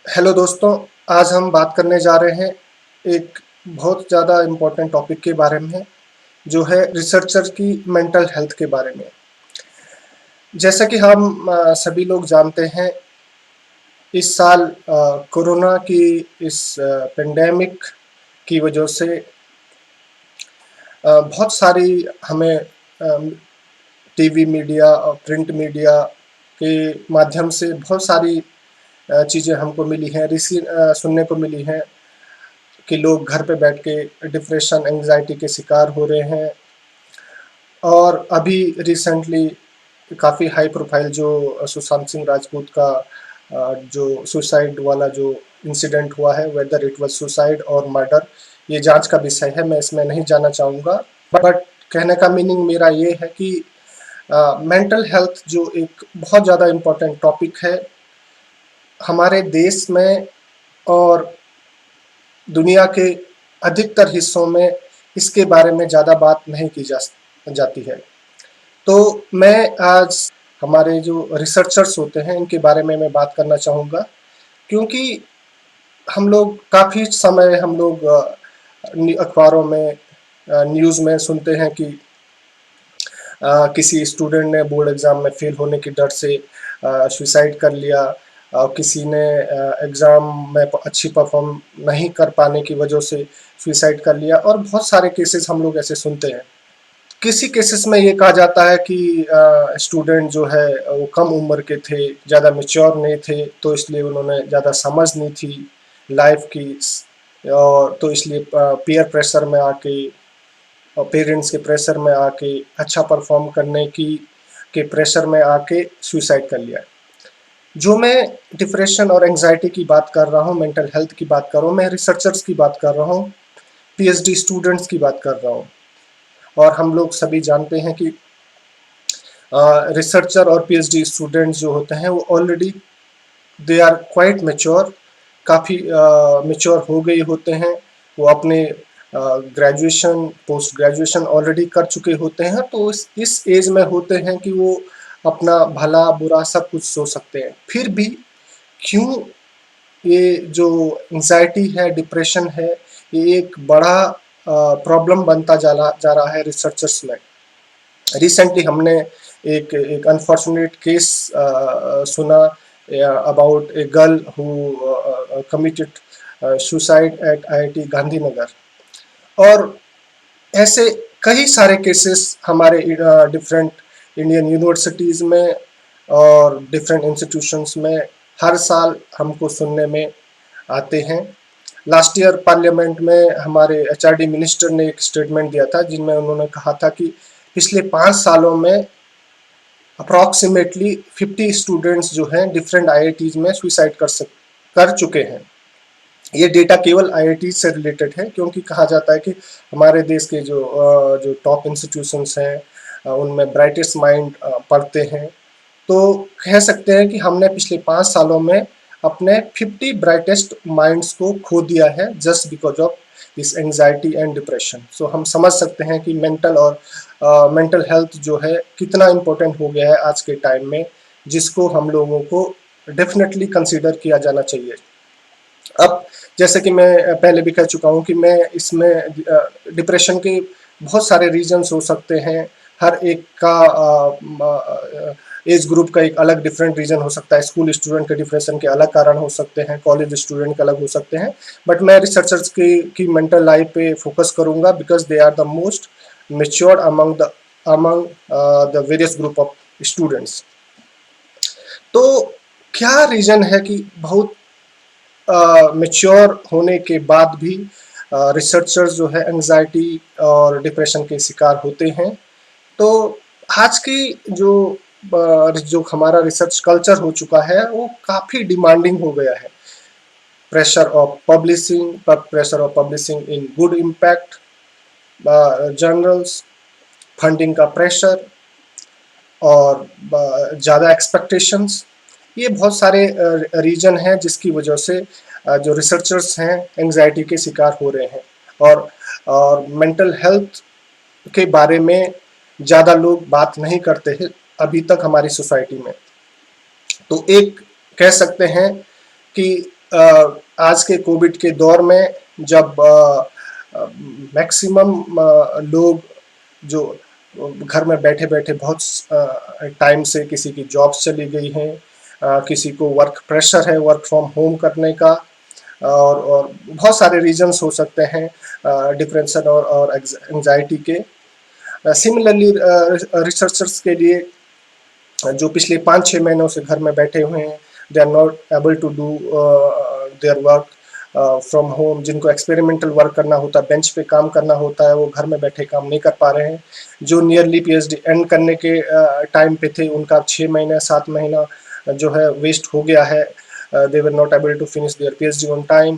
Hello दोस्तों, आज हम बात करने जा रहे हैं एक बहुत ज़्यादा इम्पोर्टेंट टॉपिक के बारे में, जो है रिसर्चर की मेंटल हेल्थ के बारे में। जैसा कि हम सभी लोग जानते हैं, इस साल कोरोना की इस पेंडेमिक की वजह से बहुत सारी हमें टीवी मीडिया और प्रिंट मीडिया के माध्यम से बहुत सारी चीज़ें हमको मिली हैं, सुनने को मिली हैं कि लोग घर पे बैठ के डिप्रेशन, एंग्जाइटी के शिकार हो रहे हैं। और अभी रिसेंटली काफ़ी हाई प्रोफाइल जो सुशांत सिंह राजपूत का जो सुसाइड वाला जो इंसिडेंट हुआ है, वेदर इट वाज सुसाइड और मर्डर, ये जांच का विषय है, मैं इसमें नहीं जाना चाहूँगा। बट कहने का मीनिंग मेरा ये है कि मेंटल हेल्थ जो एक बहुत ज़्यादा इम्पोर्टेंट टॉपिक है हमारे देश में और दुनिया के अधिकतर हिस्सों में, इसके बारे में ज़्यादा बात नहीं की जाती है। तो मैं आज हमारे जो रिसर्चर्स होते हैं इनके बारे में मैं बात करना चाहूँगा, क्योंकि हम लोग काफ़ी समय हम लोग अखबारों में न्यूज़ में सुनते हैं कि किसी स्टूडेंट ने बोर्ड एग्ज़ाम में फेल होने के डर से सुसाइड कर लिया, किसी ने एग्ज़ाम में अच्छी परफॉर्म नहीं कर पाने की वजह से सुसाइड कर लिया, और बहुत सारे केसेस हम लोग ऐसे सुनते हैं। किसी केसेस में ये कहा जाता है कि स्टूडेंट जो है वो कम उम्र के थे, ज़्यादा मैच्योर नहीं थे, तो इसलिए उन्होंने ज़्यादा समझ नहीं थी लाइफ की, और तो इसलिए पीयर प्रेशर में आके और पेरेंट्स के प्रेशर में आके, अच्छा परफॉर्म करने की के प्रेशर में आके सुसाइड कर लिया। जो मैं डिप्रेशन और एंग्जाइटी की बात कर रहा हूँ, मेंटल हेल्थ की बात कर रहा हूँ, मैं रिसर्चर्स की बात कर रहा हूँ, पीएचडी स्टूडेंट्स की बात कर रहा हूँ। और हम लोग सभी जानते हैं कि रिसर्चर और पीएचडी स्टूडेंट्स जो होते हैं वो already they are quite mature, काफ़ी मेच्योर हो गए होते हैं। वो अपने ग्रेजुएशन, पोस्ट ग्रेजुएशन ऑलरेडी कर चुके होते हैं, तो इस एज में होते हैं कि वो अपना भला बुरा सब कुछ सोच सकते हैं। फिर भी क्यों ये जो एंग्जाइटी है, डिप्रेशन है, ये एक बड़ा प्रॉब्लम बनता जा रहा है रिसर्चर्स में। रिसेंटली हमने एक एक अनफॉर्चुनेट केस सुना about a girl who committed suicide eight IIT Gandhinagar. और ऐसे कई सारे केसेस हमारे डिफरेंट इंडियन यूनिवर्सिटीज़ में और डिफरेंट इंस्टीट्यूशंस में हर साल हमको सुनने में आते हैं। लास्ट ईयर पार्लियामेंट में हमारे एचआरडी मिनिस्टर ने एक स्टेटमेंट दिया था, जिनमें उन्होंने कहा था कि पिछले 5 सालों में अप्रॉक्सीमेटली 50 स्टूडेंट्स जो हैं डिफरेंट आईआईटीज में सुसाइड कर चुके हैं। ये डेटा केवल आईआईटी से रिलेटेड है, क्योंकि कहा जाता है कि हमारे देश के जो टॉप इंस्टीट्यूशंस हैं उनमें ब्राइटेस्ट माइंड पढ़ते हैं। तो कह सकते हैं कि हमने पिछले 5 सालों में अपने 50 ब्राइटेस्ट माइंड्स को खो दिया है, just because of this anxiety and depression. So हम समझ सकते हैं कि मेंटल हेल्थ जो है कितना इम्पोर्टेंट हो गया है आज के टाइम में, जिसको हम लोगों को डेफिनेटली कंसिडर किया जाना चाहिए। अब जैसे कि मैं पहले भी कह चुका हूँ कि मैं इसमें डिप्रेशन के बहुत सारे रीजन्स हो सकते हैं। हर एक का एज ग्रुप का एक अलग डिफरेंट रीजन हो सकता है। स्कूल स्टूडेंट के डिप्रेशन के अलग कारण हो सकते हैं, कॉलेज स्टूडेंट के अलग हो सकते हैं। बट मैं रिसर्चर्स की मेंटल लाइफ पे फोकस करूंगा, because they are the most matured among the various group of students. तो क्या रीजन है कि बहुत मेच्योर होने के बाद भी रिसर्चर्स जो है एंग्जाइटी और डिप्रेशन के शिकार होते हैं? तो आज की जो हमारा रिसर्च कल्चर हो चुका है वो काफ़ी डिमांडिंग हो गया है। Pressure of publishing in good impact journals, funding का प्रेशर और ज़्यादा एक्सपेक्टेशंस, ये बहुत सारे रीजन हैं जिसकी वजह से जो रिसर्चर्स हैं एंग्जाइटी के शिकार हो रहे हैं। और मेंटल हेल्थ के बारे में ज़्यादा लोग बात नहीं करते हैं अभी तक हमारी सोसाइटी में। तो एक कह सकते हैं कि आज के कोविड के दौर में जब मैक्सिमम लोग जो घर में बैठे-बैठे बहुत टाइम से किसी की जॉब्स चली गई हैं, किसी को वर्क प्रेशर है वर्क फ्रॉम होम करने का, और बहुत सारे रीजंस हो सकते हैं डिप्रेशन और एंजाइटी के। सिमिलरली रिसर्चर्स के लिए जो पिछले 5-6 महीनों से घर में बैठे हुए हैं, they are not able to do their work from home, जिनको एक्सपेरिमेंटल वर्क करना होता है, बेंच पे काम करना होता है, वो घर में बैठे काम नहीं कर पा रहे हैं। जो नियरली पीएचडी एंड करने के टाइम पे थे, उनका 6 महीना 7 महीना जो है वेस्ट हो गया है, they were not able to finish their PhD on time.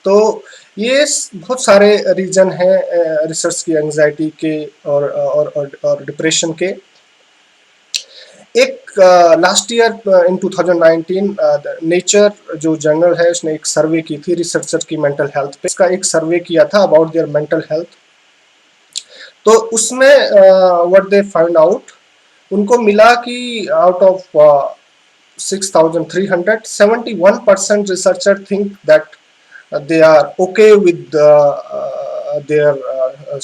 तो ये बहुत सारे रीजन हैं रिसर्च की एंजाइटी के और डिप्रेशन के। एक लास्ट ईयर इन 2019 नेचर जो जर्नल है, उसने एक सर्वे की थी रिसर्चर की मेंटल हेल्थ पे। इसका एक सर्वे किया था अबाउट देयर मेंटल हेल्थ। तो उसमें व्हाट दे फाइंड आउट, उनको मिला कि out of 6,300 71% researcher think that they are okay with their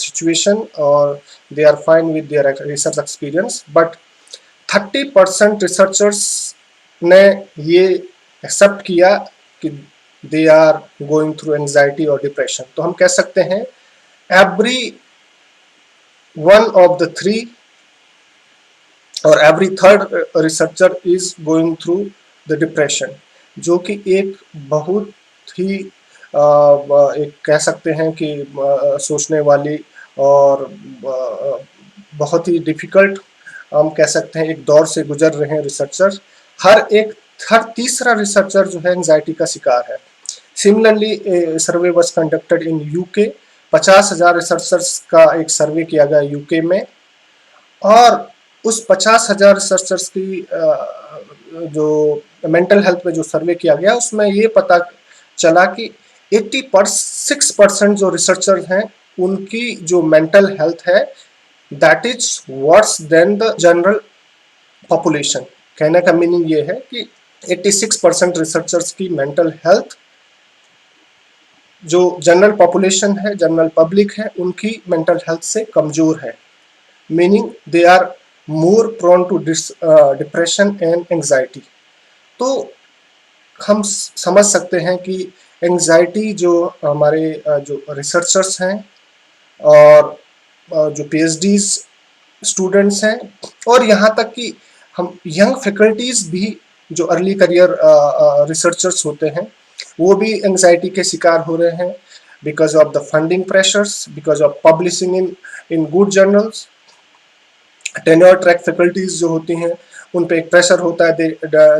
situation, or they are fine with their research experience, but 30% researchers ने ये एक्सेप्ट किया कि they are going through anxiety और depression. तो हम कह सकते हैं every one of the three और every third researcher is going through the depression, जो कि एक बहुत ही एक कह सकते हैं कि सोचने वाली और बहुत ही डिफिकल्ट, हम कह सकते हैं एक दौर से गुजर रहे हैं रिसर्चर। हर तीसरा रिसर्चर जो है एंजाइटी का शिकार है। Similarly survey was conducted in UK, 50,000 researchers का एक सर्वे किया गया यूके में, और उस 50,000 रिसर्चर्स की जो मेंटल हेल्थ पे जो सर्वे किया गया, उसमें ये पता चला कि 86% जो रिसर्चर हैं, उनकी जो मेंटल हेल्थ है that is worse than the general population. कहने का मीनिंग ये है कि 86% रिसर्चर्स की मेंटल हेल्थ जो जनरल पॉपुलेशन है, जनरल पब्लिक है, उनकी मेंटल हेल्थ से कमजोर है। Meaning they are more prone to depression and anxiety. तो हम समझ सकते हैं कि एंजाइटी जो हमारे जो रिसर्चर्स हैं और जो पीएचडीज स्टूडेंट्स हैं, और यहाँ तक कि हम यंग फैकल्टीज भी जो अर्ली करियर रिसर्चर्स होते हैं, वो भी एंजाइटी के शिकार हो रहे हैं because of the funding pressures, because of publishing in good journals. Tenure track faculties जो होती हैं, उन पे एक प्रेशर होता है,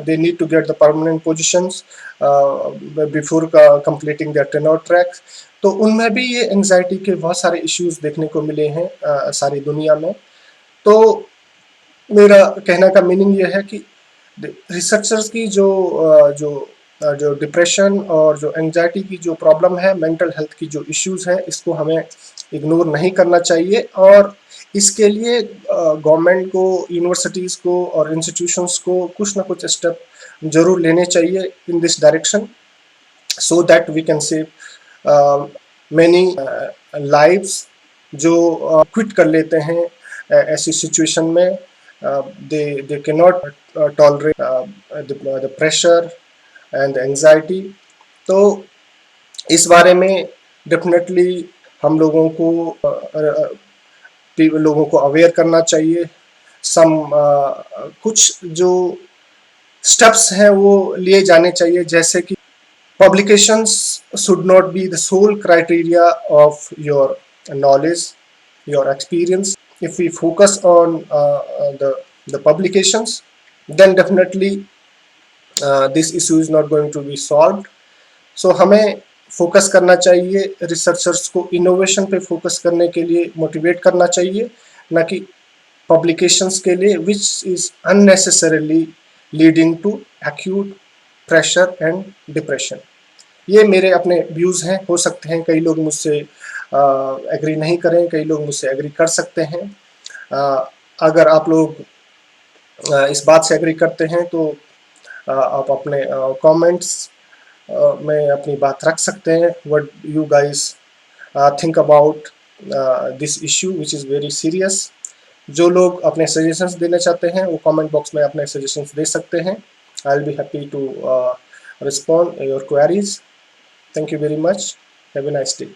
they need to get the permanent positions before completing their tenure track. तो उनमें भी ये एंजाइटी के बहुत सारे इश्यूज देखने को मिले हैं सारी दुनिया में। तो मेरा कहने का मीनिंग ये है कि रिसर्चर्स की जो डिप्रेशन और जो एंजाइटी की जो प्रॉब्लम है, मेंटल हेल्थ की जो इश्यूज है, इसको हमें इग्नोर नहीं करना चाहिए, और इसके लिए गवर्नमेंट को, यूनिवर्सिटीज़ को और इंस्टीट्यूशंस को कुछ ना कुछ स्टेप जरूर लेने चाहिए in this direction, so that we can save many lives जो क्विट कर लेते हैं ऐसी सिचुएशन में। they cannot tolerate the pressure and anxiety. तो इस बारे में डेफिनेटली हम लोगों को अवेयर करना चाहिए। कुछ जो स्टेप्स हैं वो लिए जाने चाहिए, जैसे कि publications should not be the sole criteria of your knowledge, your experience. If we focus on the publications, then definitely this issue is not going to be solved. So हमें फोकस करना चाहिए, रिसर्चर्स को innovation पे focus करने के लिए motivate करना चाहिए, ना कि पब्लिकेशंस के लिए, which is unnecessarily leading to acute pressure and depression. ये मेरे अपने व्यूज़ हैं, हो सकते हैं कई लोग मुझसे एग्री नहीं करें, कई लोग मुझसे एग्री कर सकते हैं। अगर आप लोग इस बात से एग्री करते हैं तो आप अपने कमेंट्स में अपनी बात रख सकते हैं। What you guys think about this issue which is very serious. जो लोग अपने सजेशंस देना चाहते हैं वो कमेंट बॉक्स में अपने सजेशंस दे सकते हैं। I will be happy to respond your queries. Thank you very much. Have a nice day.